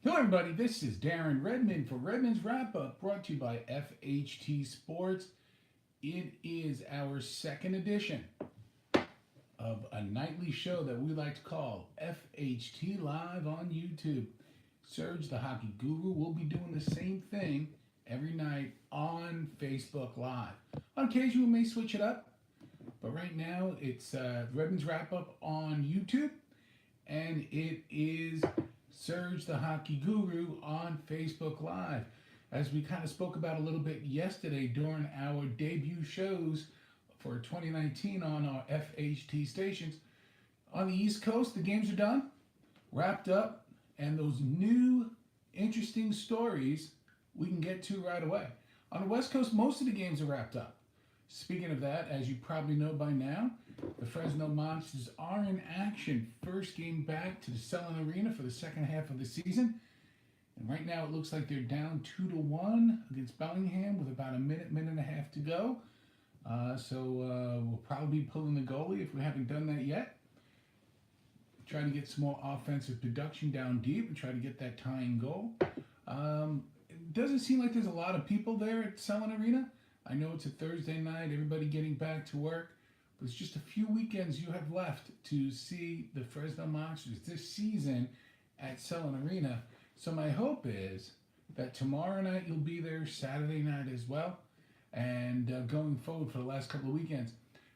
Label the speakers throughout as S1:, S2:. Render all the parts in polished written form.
S1: Hello, everybody. This is Darren Redmond for Redmond's Wrap Up, brought to you by FHT Sports. It is our second edition of a nightly show that we like to call FHT Live on YouTube. Serge, the hockey guru, will be doing the same thing every night on Facebook Live. On occasion, we may switch it up, but right now it's Redmond's Wrap Up on YouTube, and it is Serge the Hockey Guru on Facebook Live. As we kind of spoke about a little bit yesterday during our debut shows for 2019 on our FHT stations. On the East Coast, the games are done, wrapped up, and those new interesting stories we can get to right away. On the West Coast, most of the games are wrapped up. Speaking of that, as you probably know by now, the Fresno Monsters are in action. First game back to the Selland Arena for the second half of the season. And right now it looks like they're down 2-1 against Bellingham with about a minute and a half to go. So we'll probably be pulling the goalie if we haven't done that yet. Trying to get some more offensive production down deep and try to get that tying goal. It doesn't seem like there's a lot of people there at Selland Arena. I know it's a Thursday night, everybody getting back to work, but it's just a few weekends you have left to see the Fresno Monsters this season at Selland Arena. So my hope is that tomorrow night you'll be there, Saturday night as well, and going forward for the last couple of weekends.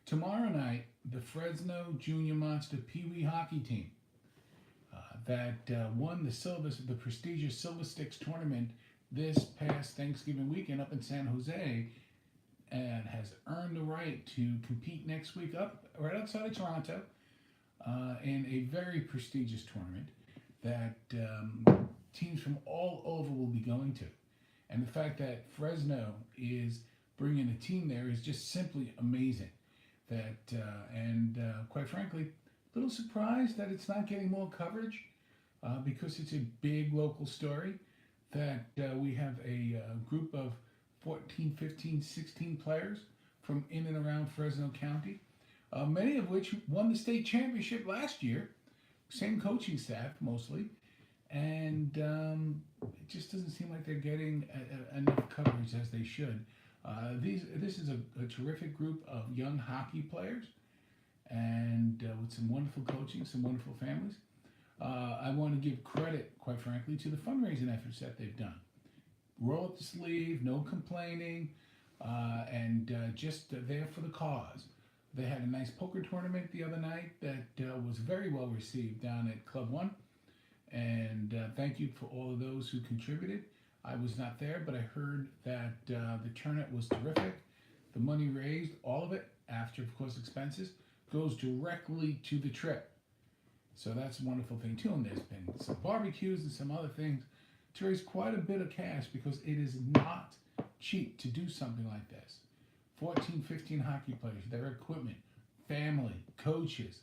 S1: Tomorrow night, the Fresno Junior Monster Pee Wee hockey team that won the prestigious Silver Sticks tournament this past Thanksgiving weekend up in San Jose, and has earned the right to compete next week up right outside of Toronto in a very prestigious tournament that teams from all over will be going to. And the fact that Fresno is bringing a team there is just simply amazing. Quite frankly, a little surprised that it's not getting more coverage because it's a big local story that we have a group of 14, 15, 16 players from in and around Fresno County, many of which won the state championship last year, same coaching staff mostly, and it just doesn't seem like they're getting enough coverage as they should. This is a terrific group of young hockey players, and with some wonderful coaching, some wonderful families. I want to give credit, quite frankly, to the fundraising efforts that they've done. Roll up the sleeve, no complaining, and just there for the cause. They had a nice poker tournament the other night that was very well received down at Club One, and thank you for all of those who contributed. I was not there, but I heard that the tournament was terrific. The money raised, all of it, after, of course, expenses, goes directly to the trip. So that's a wonderful thing, too, and there's been some barbecues and some other things to raise quite a bit of cash because it is not cheap to do something like this. 14, 15 hockey players, their equipment, family, coaches,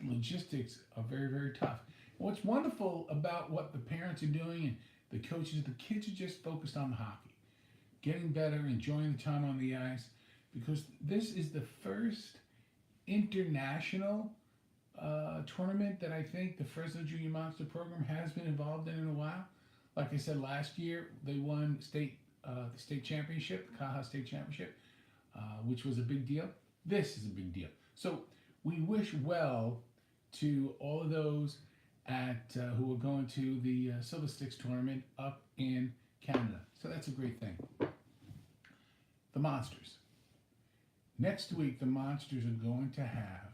S1: logistics are very, very tough. And what's wonderful about what the parents are doing and the coaches, the kids are just focused on the hockey, getting better, enjoying the time on the ice, because this is the first international tournament that I think the Fresno Junior Monster program has been involved in a while. Like I said, last year they won the state championship, the Caja State Championship, which was a big deal. This is a big deal. So we wish well to all of those who are going to the Silver Sticks tournament up in Canada. So that's a great thing. The Monsters. Next week, the Monsters are going to have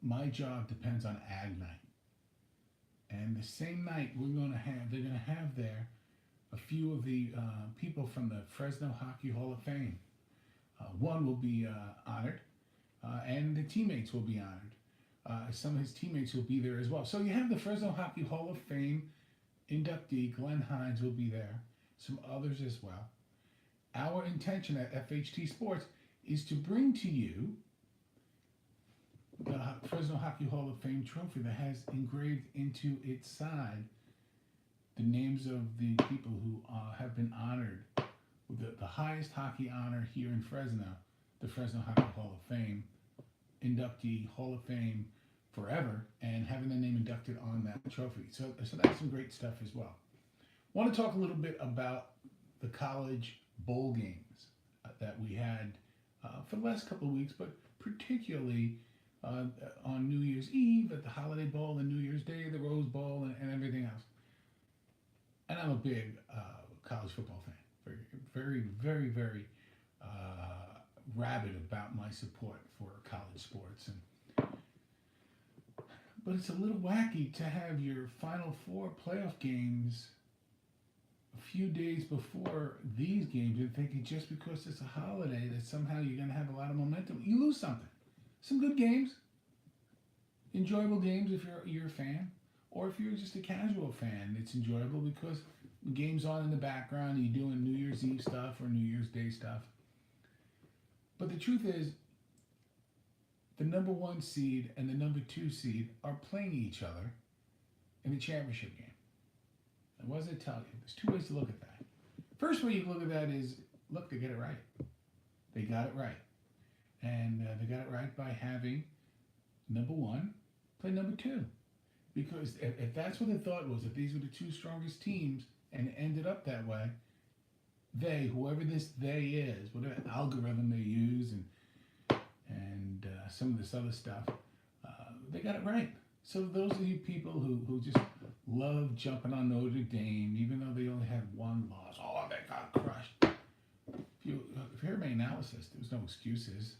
S1: My Job Depends on Ag Night. And the same night they're going to have there a few of the people from the Fresno Hockey Hall of Fame. One will be honored, and the teammates will be honored. Some of his teammates will be there as well. So you have the Fresno Hockey Hall of Fame inductee, Glenn Hines, will be there. Some others as well. Our intention at FHT Sports is to bring to you the Fresno Hockey Hall of Fame trophy that has engraved into its side the names of the people who have been honored with the highest hockey honor here in Fresno, the Fresno Hockey Hall of Fame inductee, Hall of Fame forever and having their name inducted on that trophy. So that's some great stuff as well. I want to talk a little bit about the college bowl games that we had for the last couple of weeks, but particularly on New Year's Eve at the Holiday Bowl and New Year's Day, the Rose Bowl, and everything else. And I'm a big college football fan. Very, very, very rabid about my support for college sports. But it's a little wacky to have your Final Four playoff games a few days before these games and thinking just because it's a holiday that somehow you're going to have a lot of momentum. You lose something. Some good games, enjoyable games if you're a fan, or if you're just a casual fan, it's enjoyable because the game's on in the background and you're doing New Year's Eve stuff or New Year's Day stuff. But the truth is, the number 1 seed and the number 2 seed are playing each other in the championship game. And what does it tell you? There's 2 ways to look at that. First way you can look at that is, look, they get it right. They got it right. And they got it right by having number 1 play number 2. Because if that's what the thought was, if these were the 2 strongest teams and it ended up that way, whoever this they is, whatever algorithm they use and some of this other stuff, they got it right. So those of you people who just love jumping on Notre Dame, even though they only had 1 loss, oh, they got crushed. If you hear my analysis, there was no excuses.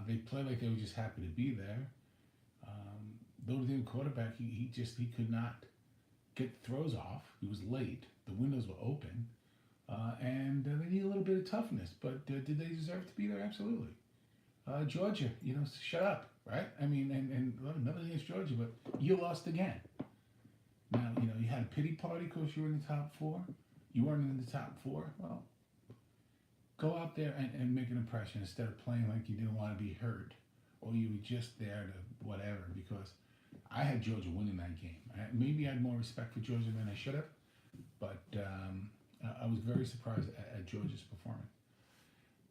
S1: They played like they were just happy to be there. Notre Dame quarterback, he could not get throws off. He was late. The windows were open. And they need a little bit of toughness. But did they deserve to be there? Absolutely. Georgia, shut up, right? I mean, and nothing against Georgia, but you lost again. Now, you had a pity party because you were in the top 4. You weren't in the top 4. Well, go out there and make an impression instead of playing like you didn't want to be heard or you were just there to whatever, because I had Georgia winning that game. Maybe I had more respect for Georgia than I should have, but I was very surprised at Georgia's performance.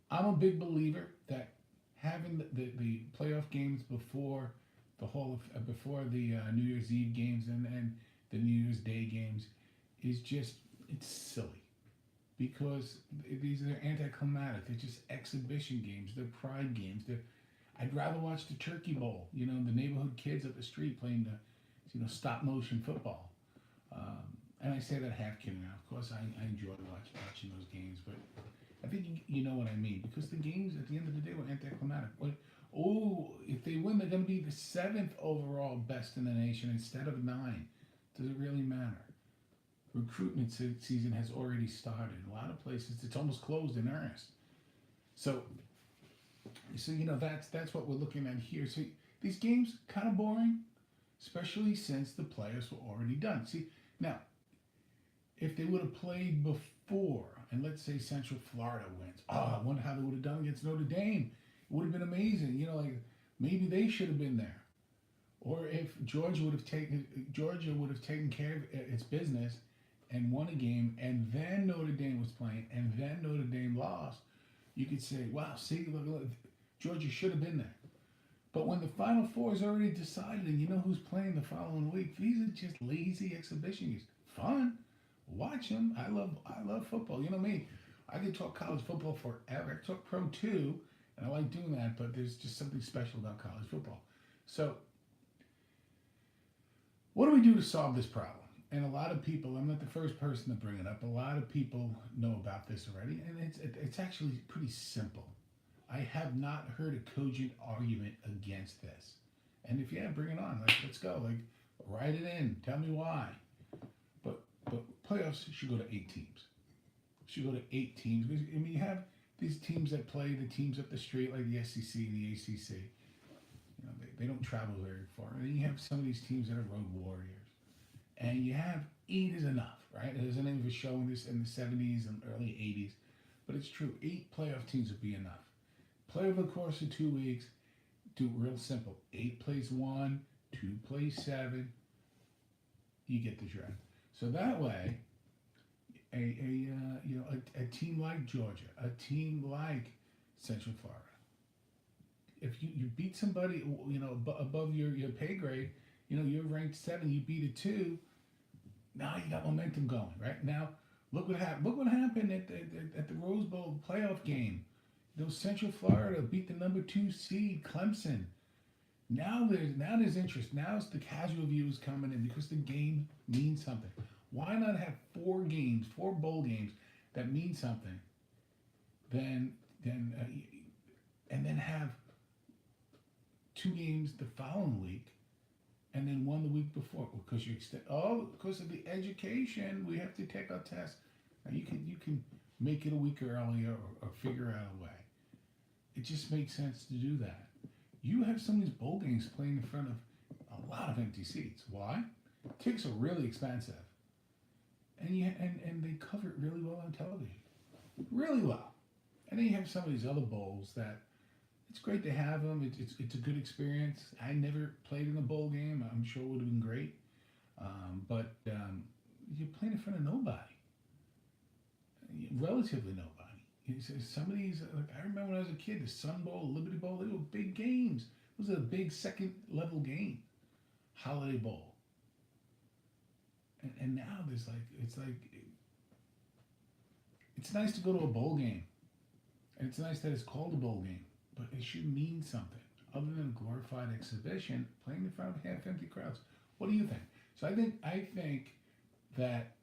S1: I'm a big believer that having the playoff games before the New Year's Eve games and the New Year's Day games is just, it's silly, because these are anticlimactic. They're just exhibition games. They're pride games. I'd rather watch the Turkey Bowl, the neighborhood kids up the street playing the stop motion football. And I say that half kidding. Now, of course, I enjoy watching those games, but I think you know what I mean, because the games at the end of the day were anticlimactic. If they win, they're going to be the 7th overall best in the nation instead of 9. Does it really matter? Recruitment season has already started. A lot of places, it's almost closed in earnest. So that's what we're looking at here. So these games kind of boring, especially since the playoffs were already done. See, now, if they would have played before, and let's say Central Florida wins, I wonder how they would have done against Notre Dame. It would have been amazing. Maybe they should have been there. Or if Georgia would have taken care of its business and won a game, and then Notre Dame was playing, and then Notre Dame lost, you could say, wow, see, look, Georgia should have been there. But when the Final Four is already decided and you know who's playing the following week, these are just lazy exhibition games. Fun. Watch them. I love football. You know me. I could talk college football forever. I talk pro too, and I like doing that, but there's just something special about college football. So what do we do to solve this problem? And a lot of people, I'm not the first person to bring it up, a lot of people know about this already, and it's actually pretty simple. I have not heard a cogent argument against this. And if you have, bring it on. Let's go. Write it in. Tell me why. But playoffs should go to 8 teams. Should go to 8 teams. Because, you have these teams that play the teams up the street, like the SEC and the ACC. They don't travel very far. And then you have some of these teams that are road warriors. And you have 8 is enough, right? There's a name of a show in the 70s and early 80s. But it's true. 8 playoff teams would be enough. Play over the course of 2 weeks. Do it real simple. 8 plays 1, 2 plays 7. You get the drift. So that way, a team like Georgia, a team like Central Florida, if you beat somebody, above your pay grade, you're ranked 7, you beat a 2, now you got momentum going, right? Now, look what happened. Look what happened at the Rose Bowl playoff game. Central Florida beat the number 2 seed Clemson. Now there's interest. Now it's the casual viewers coming in because the game means something. Why not have 4 bowl games that mean something? Then and then have 2 games the following week, and then 1 the week before, because because of the education, we have to take our test. Now you can make it a week earlier or figure out a way. It just makes sense to do that. You have some of these bowl games playing in front of a lot of empty seats. Why? Tickets are really expensive, and they cover it really well on television, really well. And then you have some of these other bowls that it's great to have them. It's a good experience. I never played in a bowl game. I'm sure it would have been great, but you're playing in front of nobody, relatively nobody. Some of these, like I remember when I was a kid, the Sun Bowl, Liberty Bowl, they were big games. It was a big second level game. Holiday Bowl. And now it's nice to go to a bowl game. And it's nice that it's called a bowl game, but it should mean something other than a glorified exhibition playing in front of half-empty crowds. What do you think? So I think that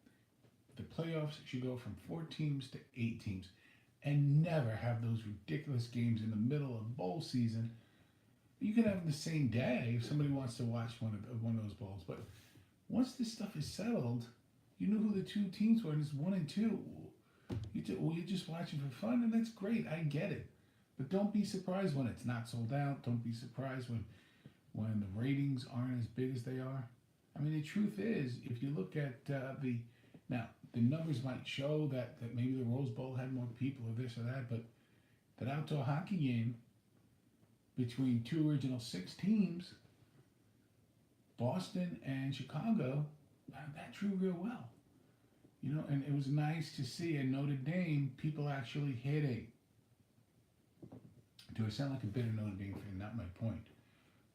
S1: the playoffs should go from 4 teams to 8 teams, and never have those ridiculous games in the middle of bowl season. You can have them the same day if somebody wants to watch one of those bowls. But once this stuff is settled, you know who the 2 teams were, and it's 1 and 2. You're just watching for fun, and that's great. I get it. But don't be surprised when it's not sold out. Don't be surprised when the ratings aren't as big as they are. I mean, the truth is, if you look at the numbers might show that maybe the Rose Bowl had more people or this or that, but that outdoor hockey game between 2 original 6 teams, Boston and Chicago, that drew real well. And it was nice to see at Notre Dame people actually hitting. Do I sound like a bitter Notre Dame fan? Not my point.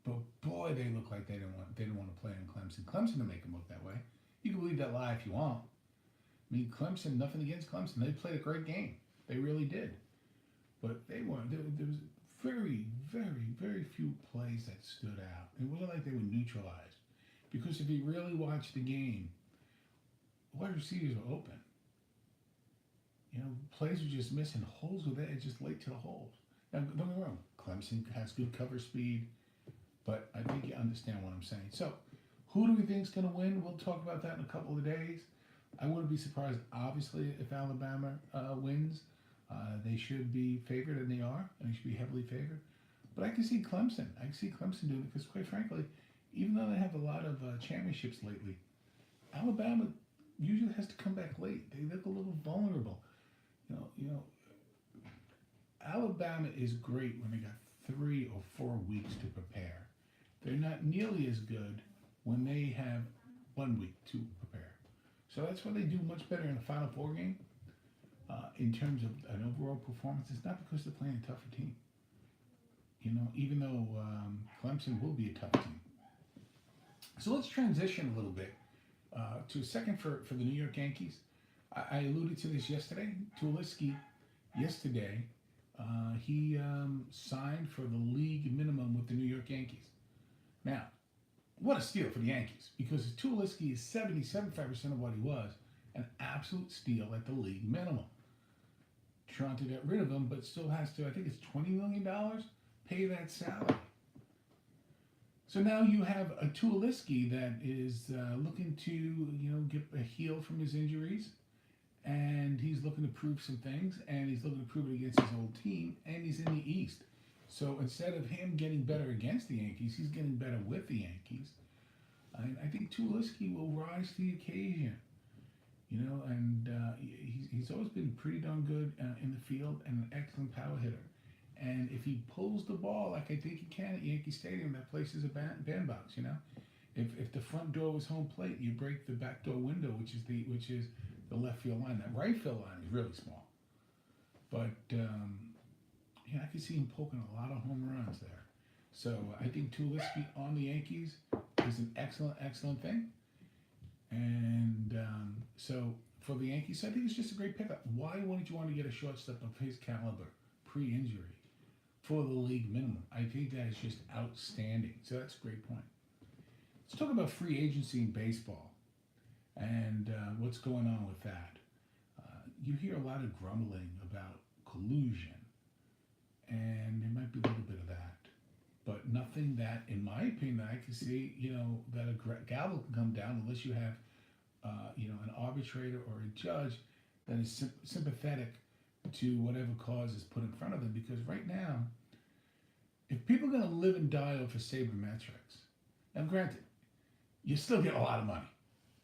S1: But boy, they look like they didn't want to play in Clemson. Clemson to make them look that way. You can believe that lie if you want. I mean, Clemson, nothing against Clemson. They played a great game. They really did. But they weren't. There was very, very, very few plays that stood out. It wasn't like they were neutralized. Because if you really watch the game, wide receivers were open. Plays were just missing. Holes were there, just late to the holes. Now, don't get me wrong. Clemson has good cover speed. But I think you understand what I'm saying. So, who do we think is going to win? We'll talk about that in a couple of days. I wouldn't be surprised, obviously, if Alabama wins. They should be favored, and they are, and they should be heavily favored. But I can see Clemson. Doing it because, quite frankly, even though they have a lot of championships lately, Alabama usually has to come back late. They look a little vulnerable. Alabama is great when they got 3 or 4 weeks to prepare. They're not nearly as good when they have 1 week to prepare. So that's why they do much better in the Final Four game in terms of an overall performance. It's not because they're playing a tougher team. Even though Clemson will be a tough team. So let's transition a little bit to a second for the New York Yankees. I alluded to this yesterday. Tulowitzki, yesterday, he signed for the league minimum with the New York Yankees. Now, what a steal for the Yankees, because Tulowitzki is 75% of what he was, an absolute steal at the league minimum. Toronto got rid of him, but still has to, I think it's $20 million, pay that salary. So now you have a Tulowitzki that is looking to, get a heal from his injuries, and he's looking to prove some things, and he's looking to prove it against his old team, and he's in the East. So instead of him getting better against the Yankees, he's getting better with the Yankees. I think Tulowitzki will rise to the occasion, and he's always been pretty darn good in the field and an excellent power hitter. And if he pulls the ball like I think he can at Yankee Stadium, that place is a bandbox. If the front door was home plate, you break the back door window, which is the left field line. That right field line is really small, but yeah, I can see him poking a lot of home runs there. So I think Tulowitzki on the Yankees is an excellent, excellent thing. And so for the Yankees, I think it's just a great pickup. Why wouldn't you want to get a shortstop of his caliber pre-injury for the league minimum? I think that is just outstanding. So that's a great point. Let's talk about free agency in baseball and what's going on with that. You hear a lot of grumbling about collusion, and there might be a little bit of that, but nothing that, in my opinion, that I can see, that a gavel can come down unless you have, an arbitrator or a judge that is sympathetic to whatever cause is put in front of them. Because right now, if people are going to live and die off of sabermetrics, now granted, you still get a lot of money.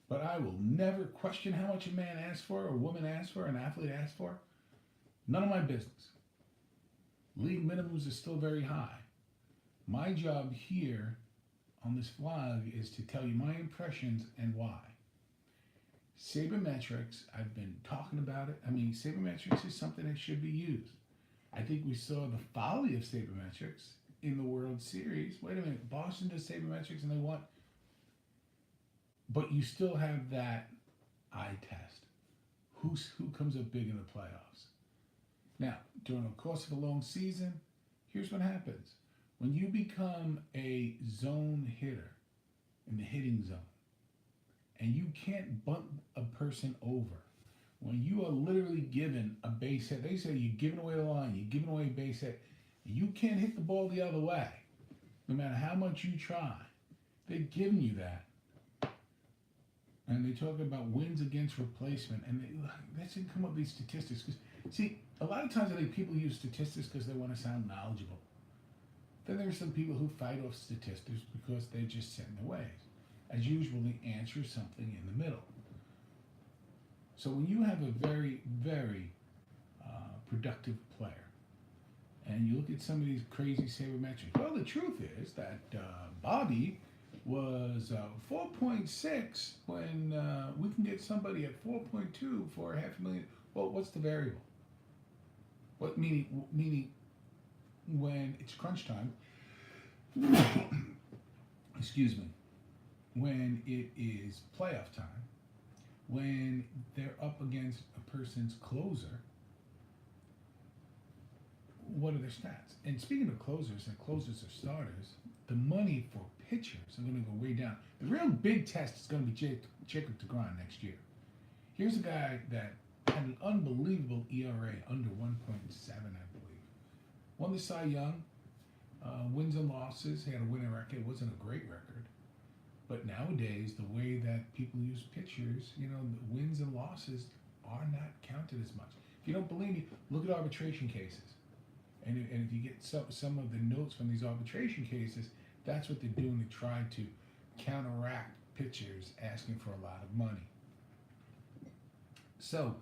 S1: But I will never question how much a man asks for, or a woman asks for, an athlete asks for. None of my business. League minimums are still very high. My job here on this vlog is to tell you my impressions and why. Sabermetrics, I've been talking about it. I mean, sabermetrics is something that should be used. I think we saw the folly of sabermetrics in the World Series. Wait a minute, Boston does sabermetrics and they want... But you still have that eye test. Who comes up big in the playoffs? Now, during the course of a long season, here's what happens. When you become a zone hitter in the hitting zone, and you can't bunt a person over, when you are literally given a base hit, they say you're giving away the line, you're giving away a base hit, and you can't hit the ball the other way, no matter how much you try. They're giving you that. And they talk about wins against replacement, and they should come up with these statistics. Because, see, a lot of times I think people use statistics because they want to sound knowledgeable. Then there are some people who fight off statistics because they're just set in their ways. As usual, the answer is something in the middle. So when you have a very, very productive player, and you look at some of these crazy sabermetrics, well, the truth is that Bobby was 4.6 when we can get somebody at 4.2 for $500,000. Well, what's the variable? What meaning when it's crunch time, excuse me, when it is playoff time, when they're up against a person's closer, what are their stats? And speaking of closers, and closers are starters, the money for pitchers are going to go way down. The real big test is going to be Jacob deGrom next year. Here's a guy that had an unbelievable ERA, under 1.7, I believe. Won the Cy Young, wins and losses. He had a winning record. It wasn't a great record. But nowadays, the way that people use pitchers, the wins and losses are not counted as much. If you don't believe me, look at arbitration cases. And if you get some of the notes from these arbitration cases, that's what they're doing to try to counteract pitchers asking for a lot of money. So,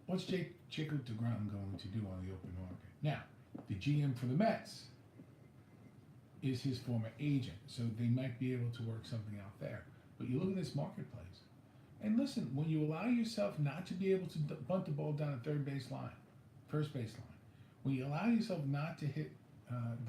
S1: what's Jacob deGrom going to do on the open market? Now, the GM for the Mets is his former agent, so they might be able to work something out there. But you look at this marketplace, and listen, when you allow yourself not to be able to bunt the ball down at first base line, when you allow yourself not to hit the